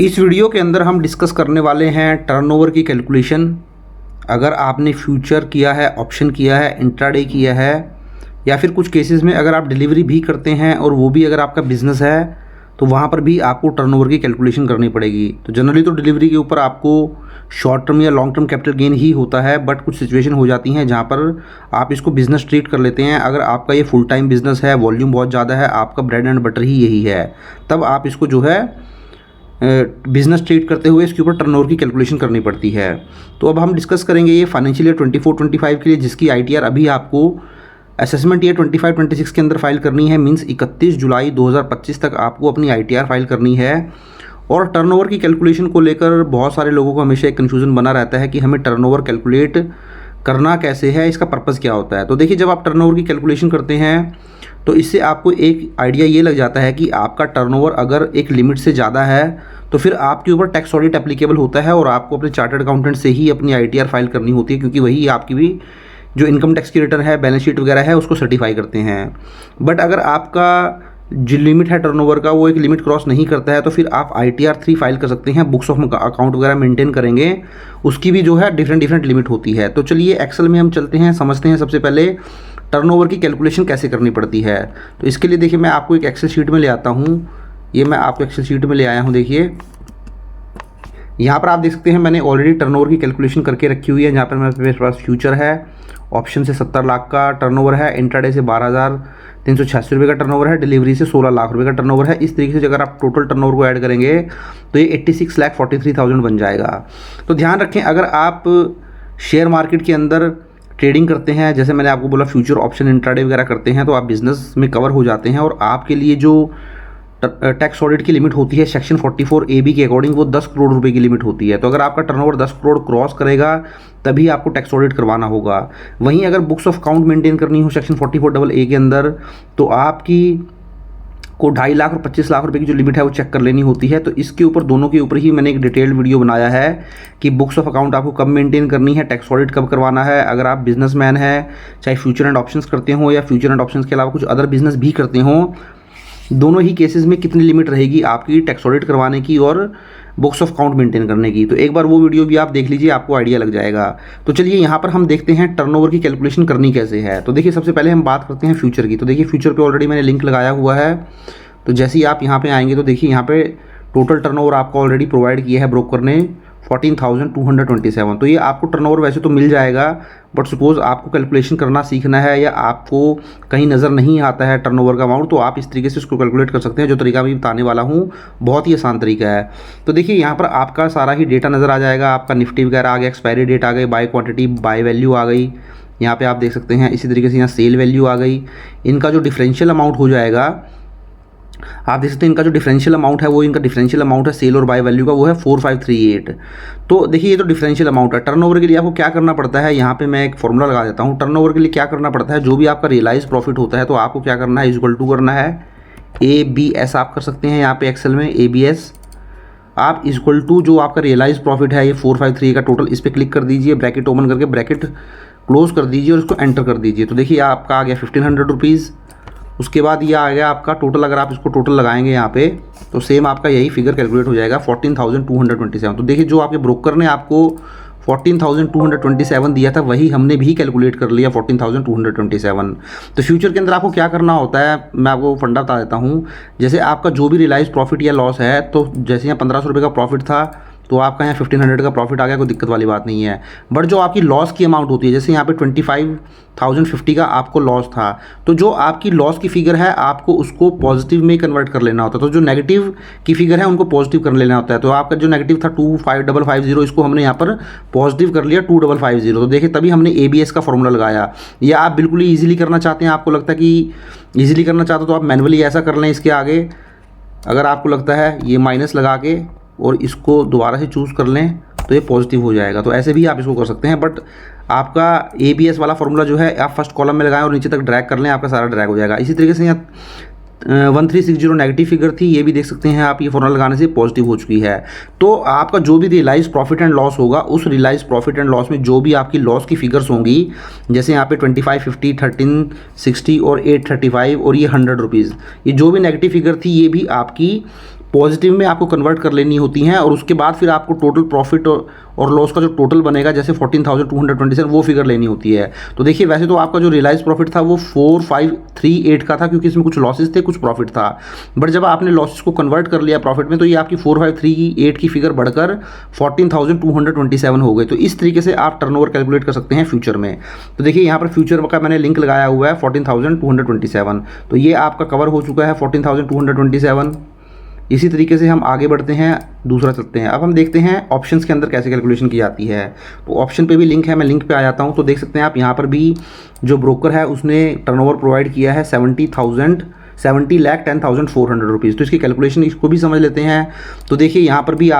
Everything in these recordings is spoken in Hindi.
इस वीडियो के अंदर हम डिस्कस करने वाले हैं टर्नओवर की कैलकुलेशन। अगर आपने फ्यूचर किया है, ऑप्शन किया है, इंट्राडे किया है या फिर कुछ केसेस में अगर आप डिलीवरी भी करते हैं और वो भी अगर आपका बिज़नेस है तो वहाँ पर भी आपको टर्नओवर की कैलकुलेशन करनी पड़ेगी। तो जनरली तो डिलीवरी के ऊपर आपको शॉर्ट टर्म या लॉन्ग टर्म कैपिटल गेन ही होता है, बट कुछ सिचुएशन हो जाती हैं जहाँ पर आप इसको बिज़नेस ट्रीट कर लेते हैं। अगर आपका ये फुल टाइम बिज़नेस है, वॉल्यूम बहुत ज़्यादा है, आपका ब्रेड एंड बटर ही यही है, तब आप इसको जो है बिज़नेस ट्रीट करते हुए इसके ऊपर टर्नओवर की कैलकुलेशन करनी पड़ती है। तो अब हम डिस्कस करेंगे ये फाइनेंशियल ईयर 24-25 के लिए, जिसकी आईटीआर अभी आपको असेसमेंट ईयर 25-26 के अंदर फाइल करनी है। मींस 31 जुलाई 2025 तक आपको अपनी आईटीआर फाइल करनी है। और टर्नओवर की कैलकुलेशन को लेकर बहुत सारे लोगों को हमेशा एक कन्फ्यूज़न बना रहता है कि हमें टर्नओवर कैलकुलेट करना कैसे है, इसका पर्पज़ क्या होता है। तो देखिए, जब आप टर्नओवर की कैलकुलेशन करते हैं तो इससे आपको एक आइडिया ये लग जाता है कि आपका टर्नओवर अगर एक लिमिट से ज़्यादा है तो फिर आपके ऊपर टैक्स ऑडिट एप्लीकेबल होता है और आपको अपने चार्टर्ड अकाउंटेंट से ही अपनी आईटीआर फाइल करनी होती है, क्योंकि वही आपकी भी जो इनकम टैक्स की रिटर्न है, बैलेंस शीट वगैरह है, उसको सर्टिफाई करते हैं। बट अगर आपका जो लिमिट है टर्नओवर का वो एक लिमिट क्रॉस नहीं करता है तो फिर आप ITR 3 फाइल कर सकते हैं। बुक्स ऑफ अकाउंट वगैरह मेंटेन करेंगे, उसकी भी जो है डिफरेंट लिमिट होती है। तो चलिए एक्सेल में हम चलते हैं, समझते हैं सबसे पहले टर्नओवर की कैलकुलेशन कैसे करनी पड़ती है। तो इसके लिए देखिए, मैं आपको एक एक्सेल शीट में ले आता हूँ। ये मैं आपको एक्सेल शीट में ले आया हूँ। देखिए यहाँ पर आप देख सकते हैं मैंने ऑलरेडी टर्नओवर की कैलकुलेशन करके रखी हुई है। जहाँ पर मेरे पास फ्यूचर है, ऑप्शन से 70 लाख का टर्नओवर है, इंट्राडे से 12,386 रुपये का टर्नओवर है, डिलीवरी से 16 लाख रुपये का टर्नओवर है। इस तरीके से अगर आप टोटल टर्नओवर को ऐड करेंगे तो ये 86,43,000 बन जाएगा। तो ध्यान रखें, अगर आप शेयर मार्केट के अंदर ट्रेडिंग करते हैं, जैसे मैंने आपको बोला फ्यूचर, ऑप्शन, इंट्राडे वगैरह करते हैं, तो आप बिज़नेस में कवर हो जाते हैं और आपके लिए जो टैक्स ऑडिट की लिमिट होती है सेक्शन 44AB के अकॉर्डिंग वो 10 करोड़ रुपए की लिमिट होती है। तो अगर आपका टर्नओवर 10 करोड़ क्रॉस करेगा तभी आपको टैक्स ऑडिट करवाना होगा। वहीं अगर बुक्स ऑफ अकाउंट मेंटेन करनी हो सेक्शन 44AA के अंदर तो आपकी को 2.5 लाख और 25 लाख रुपए की जो लिमिट है वो चेक कर लेनी होती है। तो इसके ऊपर, दोनों के ऊपर ही मैंने एक डिटेल्ड वीडियो बनाया है कि बुक्स ऑफ अकाउंट आपको कब मेंटेन करनी है, टैक्स ऑडिट कब करवाना है। अगर आप बिजनेसमैन हैं, चाहे फ्यूचर एंड ऑप्शंस करते हो या फ्यूचर एंड ऑप्शंस के अलावा कुछ अदर बिजनेस भी करते हो, दोनों ही केसेस में कितनी लिमिट रहेगी आपकी टैक्स ऑडिट करवाने की और बुक्स ऑफ अकाउंट मेंटेन करने की। तो एक बार वो वीडियो भी आप देख लीजिए, आपको आइडिया लग जाएगा। तो चलिए यहाँ पर हम देखते हैं टर्नओवर की कैलकुलेशन करनी कैसे है। तो देखिए, सबसे पहले हम बात करते हैं फ्यूचर की। तो देखिए, फ्यूचर पे ऑलरेडी मैंने लिंक लगाया हुआ है। तो जैसे ही आप यहाँ पे आएंगे तो देखिए, यहाँ पे टोटल टर्नओवर आपको ऑलरेडी प्रोवाइड किया है ब्रोकर ने 14,227। तो ये आपको टर्नओवर वैसे तो मिल जाएगा, बट सपोज़ आपको कैलकुलेशन करना सीखना है या आपको कहीं नज़र नहीं आता है टर्नओवर का अमाउंट, तो आप इस तरीके से इसको कैलकुलेट कर सकते हैं। जो तरीका मैं बताने वाला हूँ बहुत ही आसान तरीका है। तो देखिए, यहाँ पर आपका सारा ही डेटा नज़र आ जाएगा। आपका निफ्टी वगैरह आ गया, एक्सपायरी डेट आ गई, बाय क्वांटिटी, बाय वैल्यू आ गई, यहाँ पर आप देख सकते हैं। इसी तरीके से यहाँ सेल वैल्यू आ गई। इनका जो डिफरेंशियल अमाउंट हो जाएगा, आप देख सकते हैं, इनका जो डिफरेंशियल अमाउंट है वो, इनका डिफरेंशियल अमाउंट है सेल और बाय वैल्यू का, वो है 4538। तो देखिए, ये तो डिफरेंशियल अमाउंट है। टर्नओवर के लिए आपको क्या करना पड़ता है, यहाँ पे मैं एक फॉर्मूला लगा देता हूँ। टर्नओवर के लिए क्या करना पड़ता है, जो भी आपका रियलाइज प्रॉफिट होता है तो आपको क्या करना है, इक्वल टू करना है ABS। आप कर सकते हैं यहाँ पे एक्सेल में ABS, आप इक्वल टू जो आपका रियलाइज प्रॉफिट है ये 453 का टोटल, इस पर क्लिक कर दीजिए, ब्रैकेट ओपन करके ब्रैकेट क्लोज कर दीजिए और इसको एंटर कर दीजिए। तो देखिए, आपका आ गया 1500 रुपीज़। उसके बाद ये आ गया आपका टोटल। अगर आप इसको टोटल लगाएंगे यहाँ पे तो सेम आपका यही फिगर कैलकुलेट हो जाएगा 14,227। तो देखिए, जो आपके ब्रोकर ने आपको 14,227 दिया था वही हमने भी कैलकुलेट कर लिया 14,227। तो फ्यूचर के अंदर आपको क्या करना होता है, मैं आपको फंडा बता देता हूँ। जैसे आपका जो भी रियलाइज प्रॉफिट या लॉस है, तो जैसे यहाँ 1500 रुपये का प्रॉफिट था तो आपका यहाँ 1500 का प्रॉफिट आ गया, कोई दिक्कत वाली बात नहीं है। बट जो आपकी लॉस की अमाउंट होती है, जैसे यहाँ पे 25,050 का आपको लॉस था, तो जो आपकी लॉस की फिगर है आपको उसको पॉजिटिव में कन्वर्ट कर लेना होता है। तो जो नेगेटिव की फिगर है उनको पॉजिटिव कर लेना होता है। तो आपका जो नेगेटिव था 2550, इसको हमने यहाँ पर पॉजिटिव कर लिया 2550। तो देखिए, तभी हमने ABS का फॉर्मूला लगाया। या आप बिल्कुल ही ईजिली करना चाहते हैं, आपको लगता है कि ईजिली करना चाहते हो तो आप मैनुअली ऐसा कर लें इसके आगे। अगर आपको लगता है ये माइनस लगा के और इसको दोबारा से चूज़ कर लें तो ये पॉजिटिव हो जाएगा। तो ऐसे भी आप इसको कर सकते हैं। बट आपका ABS वाला फॉर्मूला जो है आप फर्स्ट कॉलम में लगाएं और नीचे तक ड्रैग कर लें, आपका सारा ड्रैग हो जाएगा। इसी तरीके से यहाँ 1360 नेगेटिव फिगर थी, ये भी देख सकते हैं आप, ये फॉर्मूला लगाने से पॉजिटिव हो चुकी है। तो आपका जो भी रियलाइज प्रॉफिट एंड लॉस होगा, उस रियलाइज प्रॉफिट एंड लॉस में जो भी आपकी लॉस की फिगर्स होंगी, जैसे यहाँ पे 2550, 1360 और 835 और ये 100 रुपीज़, ये जो भी नेगेटिव फिगर थी ये भी आपकी पॉजिटिव में आपको कन्वर्ट कर लेनी होती हैं और उसके बाद फिर आपको टोटल प्रॉफिट और लॉस का जो टोटल बनेगा जैसे 14,227 वो फिगर लेनी होती है। तो देखिए वैसे तो आपका जो रियलाइज प्रॉफिट था वो 4538 का था, क्योंकि इसमें कुछ लॉसेस थे कुछ प्रॉफिट था। बट जब आपने लॉसेस को कन्वर्ट कर लिया प्रॉफिट में तो ये आपकी 4538 की फिगर बढ़कर 14,227 हो गई। तो इस तरीके से आप टर्नओवर कैलकुलेट कर सकते हैं फ्यूचर में। तो देखिए यहाँ पर फ्यूचर का मैंने लिंक लगाया हुआ है 14,227, तो ये आपका कवर हो चुका है 14,227। इसी तरीके से हम आगे बढ़ते हैं, दूसरा चलते हैं। अब हम देखते हैं ऑप्शंस के अंदर कैसे कैलकुलेशन की जाती है। तो ऑप्शन पे भी लिंक है, मैं लिंक पे आ जाता हूँ। तो देख सकते हैं आप यहाँ पर भी जो ब्रोकर है उसने टर्नओवर प्रोवाइड किया है 70,10,400 रुपीज़। तो इसकी कैलकुलेशन इसको भी समझ लेते हैं। तो देखिए यहाँ पर भी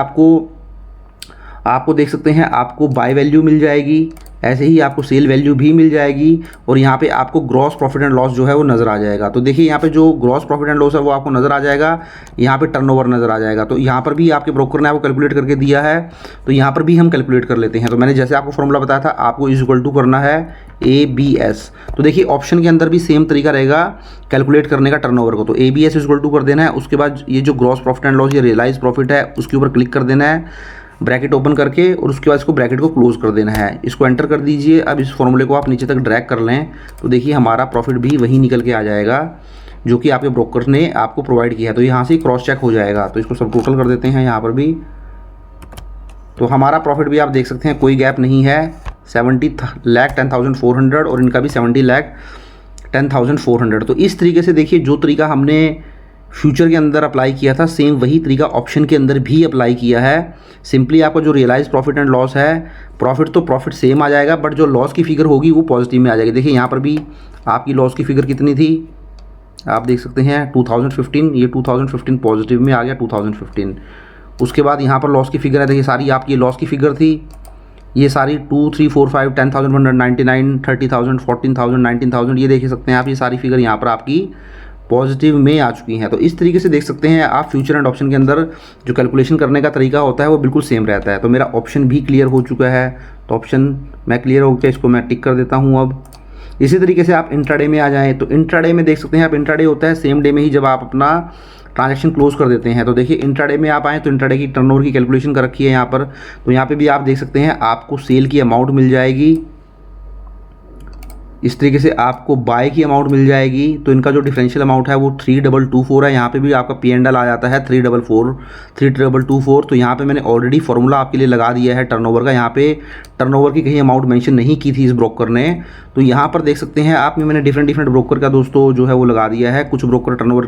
आपको देख सकते हैं आपको बाय वैल्यू मिल जाएगी, ऐसे ही आपको सेल वैल्यू भी मिल जाएगी और यहाँ पे आपको ग्रॉस प्रॉफिट एंड लॉस जो है वो नज़र आ जाएगा। तो देखिए यहाँ पे जो ग्रॉस प्रॉफिट एंड लॉस है वो आपको नज़र आ जाएगा, यहाँ पे टर्नओवर नज़र आ जाएगा। तो यहाँ पर भी आपके ब्रोकर ने आपको कैलकुलेट करके दिया है, तो यहाँ पर भी हम कैलकुलेट कर लेते हैं। तो मैंने जैसे आपको फॉर्मूला बताया था, आपको इक्वल टू करना है ABS। तो देखिए ऑप्शन के अंदर भी सेम तरीका रहेगा कैलकुलेट करने का टर्नओवर को। तो ABS इक्वल टू कर देना है, उसके बाद ये जो ग्रॉस प्रॉफिट एंड लॉस ये रियलाइज प्रॉफिट है उसके ऊपर क्लिक कर देना है, ब्रैकेट ओपन करके, और उसके बाद इसको ब्रैकेट को क्लोज कर देना है। इसको एंटर कर दीजिए। अब इस फॉर्मूले को आप नीचे तक ड्रैग कर लें तो देखिए हमारा प्रॉफिट भी वही निकल के आ जाएगा जो कि आपके ब्रोकर ने आपको प्रोवाइड किया है। तो यहाँ से क्रॉस चेक हो जाएगा। तो इसको सब टोटल कर देते हैं यहाँ पर भी। तो हमारा प्रॉफिट भी आप देख सकते हैं कोई गैप नहीं है, 70,10,400 और इनका भी 70,10,400। तो इस तरीके से देखिए जो तरीका हमने फ्यूचर के अंदर अप्लाई किया था सेम वही तरीका ऑप्शन के अंदर भी अप्लाई किया है। सिंपली आपका जो रियलाइज प्रॉफिट एंड लॉस है, प्रॉफिट तो प्रॉफिट सेम आ जाएगा बट जो लॉस की फिगर होगी वो पॉजिटिव में आ जाएगी। देखिए यहाँ पर भी आपकी लॉस की फिगर कितनी थी आप देख सकते हैं 2015, ये 2015 पॉजिटिव में आ गया 2015। उसके बाद यहाँ पर लॉस की फिगर है, देखिए सारी आपकी लॉस की फिगर थी, ये सारी 2, 3, 4, 5, 10,199, 30,000, 14,000, 19,000, ये देख सकते हैं आप, ये सारी फिगर यहाँ पर आपकी पॉजिटिव में आ चुकी हैं। तो इस तरीके से देख सकते हैं आप फ्यूचर एंड ऑप्शन के अंदर जो कैलकुलेशन करने का तरीका होता है वो बिल्कुल सेम रहता है। तो मेरा ऑप्शन भी क्लियर हो चुका है, तो ऑप्शन मैं क्लियर हो गया, इसको मैं टिक कर देता हूँ। अब इसी तरीके से आप इंट्राडे में आ जाएँ। तो इंट्राडे में देख सकते हैं आप, इंट्राडे होता है सेम डे में ही जब आप अपना ट्रांजैक्शन क्लोज कर देते हैं। तो देखिए इंट्राडे में आप आएँ तो इंट्राडे की टर्नओवर की कैलकुलेशन कर रखी है यहाँ पर। तो यहाँ पे भी आप देख सकते हैं आपको सेल की अमाउंट मिल जाएगी, इस तरीके से आपको बाय की अमाउंट मिल जाएगी। तो इनका जो डिफरेंशियल अमाउंट है वो 3224 है। यहाँ पे भी आपका P&L आ जाता है 3224। तो यहाँ पे मैंने ऑलरेडी फार्मूला आपके लिए लगा दिया है टर्नओवर का। यहाँ पे टर्नओवर की कहीं अमाउंट मेंशन नहीं की थी इस ब्रोकर ने। तो यहाँ पर देख सकते हैं आप, मैंने डिफरेंट ब्रोकर का दोस्तों जो है वो लगा दिया है। कुछ ब्रोकर टर्नओवर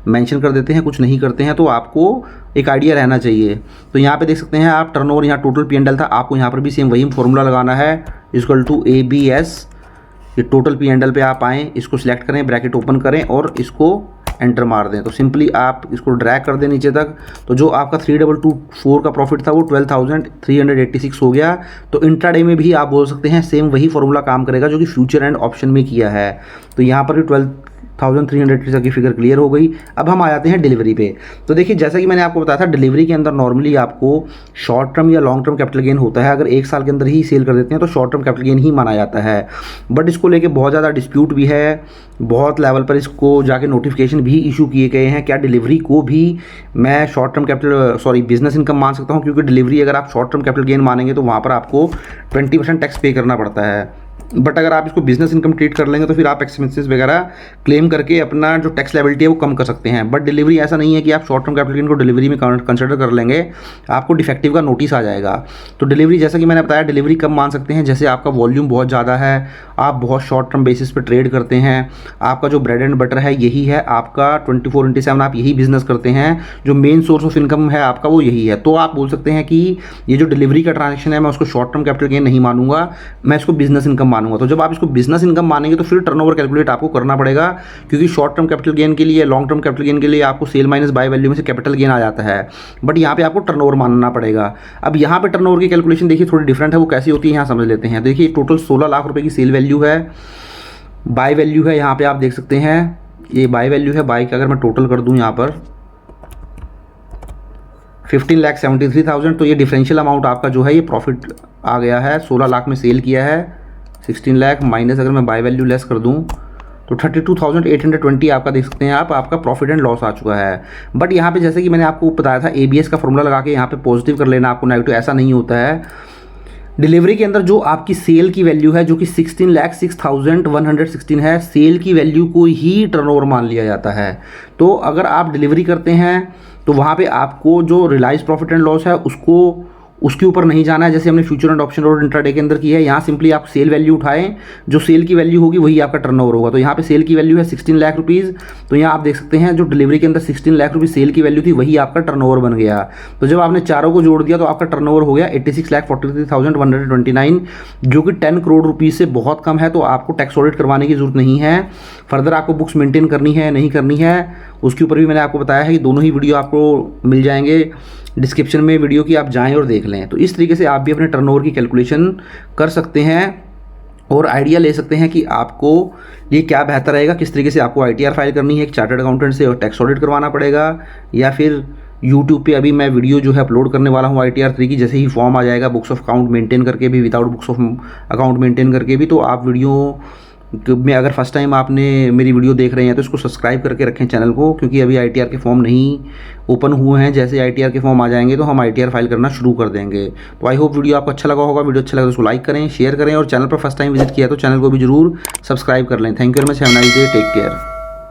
मेंशन कर देते हैं, कुछ नहीं करते हैं, तो आपको एक आइडिया रहना चाहिए। तो यहाँ पे देख सकते हैं आप टर्नओवर, यहाँ टोटल P&L था, आपको यहाँ पर भी सेम वही फार्मूला लगाना है इक्वल टू ABS। ये टोटल P&L पे आप आएँ, इसको सिलेक्ट करें, ब्रैकेट ओपन करें और इसको एंटर मार दें। तो सिंपली आप इसको ड्रैग कर दें नीचे तक। तो जो आपका 3224 का प्रॉफिट था वो 12,386 हो गया। तो इंट्राडे में भी आप बोल सकते हैं सेम वही फार्मूला काम करेगा जो कि फ्यूचर एंड ऑप्शन में किया है। तो यहाँ पर भी 12,386 की फिगर क्लियर हो गई। अब हम आ जाते हैं डिलीवरी पे। तो देखिए जैसा कि मैंने आपको बताया था, डिलीवरी के अंदर नॉर्मली आपको शॉर्ट टर्म या लॉन्ग टर्म कैपिटल गेन होता है। अगर 1 साल के अंदर ही सेल कर देते हैं तो शॉर्ट टर्म कैपिटल गेन ही माना जाता है। बट इसको लेके बहुत ज़्यादा डिस्प्यूट भी है, बहुत लेवल पर इसको जाके नोटिफिकेशन भी इशू किए गए हैं। क्या डिलीवरी को भी मैं short term capital business income मान सकता हूँ? क्योंकि डिलीवरी अगर आप शॉर्ट टर्म कैपिटल गेन मानेंगे तो वहाँ पर आपको 20% टैक्स पे करना पड़ता है। बट अगर आप इसको बिजनेस इनकम ट्रीट कर लेंगे तो फिर आप एक्सपेंसेस वगैरह क्लेम करके अपना जो टैक्स लायबिलिटी है वो कम कर सकते हैं। बट डिलीवरी ऐसा नहीं है कि आप शॉर्ट टर्म कैपिटल गेन को डिलीवरी में कंसिडर कर लेंगे, आपको डिफेक्टिव का नोटिस आ जाएगा। तो डिलीवरी जैसा कि मैंने बताया, डिलीवरी कब मान सकते हैं? जैसे आपका वॉल्यूम बहुत ज़्यादा है, आप बहुत शॉर्ट टर्म बेसिस पे ट्रेड करते हैं, आपका जो ब्रेड एंड बटर है यही है, आपका 24/7 आप यही बिजनेस करते हैं, जो मेन सोर्स ऑफ इनकम है आपका वो यही है। तो आप बोल सकते हैं कि ये जो डिलीवरी का ट्रांजेक्शन है मैं उसको शॉर्ट टर्म कैपिटल गेन नहीं मानूंगा, मैं इसको बिजनेस इनकम मानूंगा। तो जब आप इसको बिजनेस इनकम मानेंगे तो फिर टर्नओवर कैलकुलेट आपको करना पड़ेगा, क्योंकि शॉर्ट टर्म कैपिटल गेन के लिए, लॉन्ग टर्म कैपिटल गेन के लिए आपको सेल माइनस बाय वैल्यू में से कैपिटल गेन आ जाता है। बट यहाँ पे आपको टर्नओवर मानना पड़ेगा। अब यहाँ पे टर्नओवर की कैलकुलेशन देखिए थोड़ी डिफरेंट है, वो कैसी होती है यहाँ समझ लेते हैं। देखिए टोटल 16 लाख रुपए की सेल वैल्यू है, बाय वैल्यू है, यहाँ पे आप देख सकते हैं ये बाय वैल्यू है। बाय का अगर मैं टोटल कर दूँ यहाँ पर 15,73,000, तो ये डिफरेंशियल अमाउंट आपका जो है ये प्रॉफिट आ गया है। 16 लाख में सेल किया है, 16 लाख माइनस अगर मैं बाय वैल्यू लेस कर दूं तो 32,820 आपका देख सकते हैं आप, आपका प्रॉफिट एंड लॉस आ चुका है। बट यहाँ पे जैसे कि मैंने आपको बताया था, ABS का फॉर्मूला लगा के यहाँ पे पॉजिटिव कर लेना, आपको नेगेटिव ऐसा नहीं होता है। डिलीवरी के अंदर जो आपकी सेल की वैल्यू है, जो कि 16,06,116 है, सेल की वैल्यू को ही टर्नओवर मान लिया जाता है। तो अगर आप डिलीवरी करते हैं तो वहाँ पे आपको जो रियलाइज प्रॉफिट एंड लॉस है उसके ऊपर नहीं जाना है, जैसे हमने फ्यूचर एंड ऑप्शन और इंट्राडे के अंदर की है। यहाँ सिंपली आप सेल वैल्यू उठाएं, जो सेल की वैल्यू होगी वही आपका टर्नओवर होगा। तो यहाँ पे सेल की वैल्यू है 16 लाख रुपीज़, तो यहाँ आप देख सकते हैं जो डिलीवरी के अंदर 16 लाख रुपीज़ सेल की वैल्यू थी वही आपका टर्नओवर बन गया। तो जब आपने चारों को जोड़ दिया तो आपका टर्नओवर हो गया 86,43,129, जो कि 10 करोड़ रुपीज़ से बहुत कम है। तो आपको टैक्स ऑडिट करवाने की जरूरत नहीं है। फर्दर आपको बुक्स मेंटेन करनी है नहीं करनी है, उसके ऊपर भी मैंने आपको बताया है कि दोनों ही वीडियो आपको मिल जाएंगे डिस्क्रिप्शन में वीडियो की, आप जाएं और देख लें। तो इस तरीके से आप भी अपने टर्नओवर की कैलकुलेशन कर सकते हैं और आइडिया ले सकते हैं कि आपको ये क्या बेहतर रहेगा, किस तरीके से आपको ITR फाइल करनी है एक चार्टर्ड अकाउंटेंट से और टैक्स ऑडिट करवाना पड़ेगा, या फिर यूट्यूब पे अभी मैं वीडियो जो है अपलोड करने वाला हूँ ITR 3 की। जैसे ही फॉर्म आ जाएगा बुक्स ऑफ अकाउंट मेंटेन करके भी, without books of account maintain करके भी, तो आप वीडियो में अगर फर्स्ट टाइम आपने मेरी वीडियो देख रहे हैं तो इसको सब्सक्राइब करके रखें चैनल को, क्योंकि अभी ITR के फॉर्म नहीं ओपन हुए हैं। जैसे ITR के फॉर्म आ जाएंगे तो हम ITR फाइल करना शुरू कर देंगे। तो आई होप वीडियो आपको अच्छा लगा होगा। वीडियो अच्छा लगा तो उसको लाइक करें, शेयर करें, और चैनल पर फर्स्ट टाइम विजिट किया तो चैनल को भी जरूर सब्सक्राइब कर लें। Thank you very much, have a nice day, take care.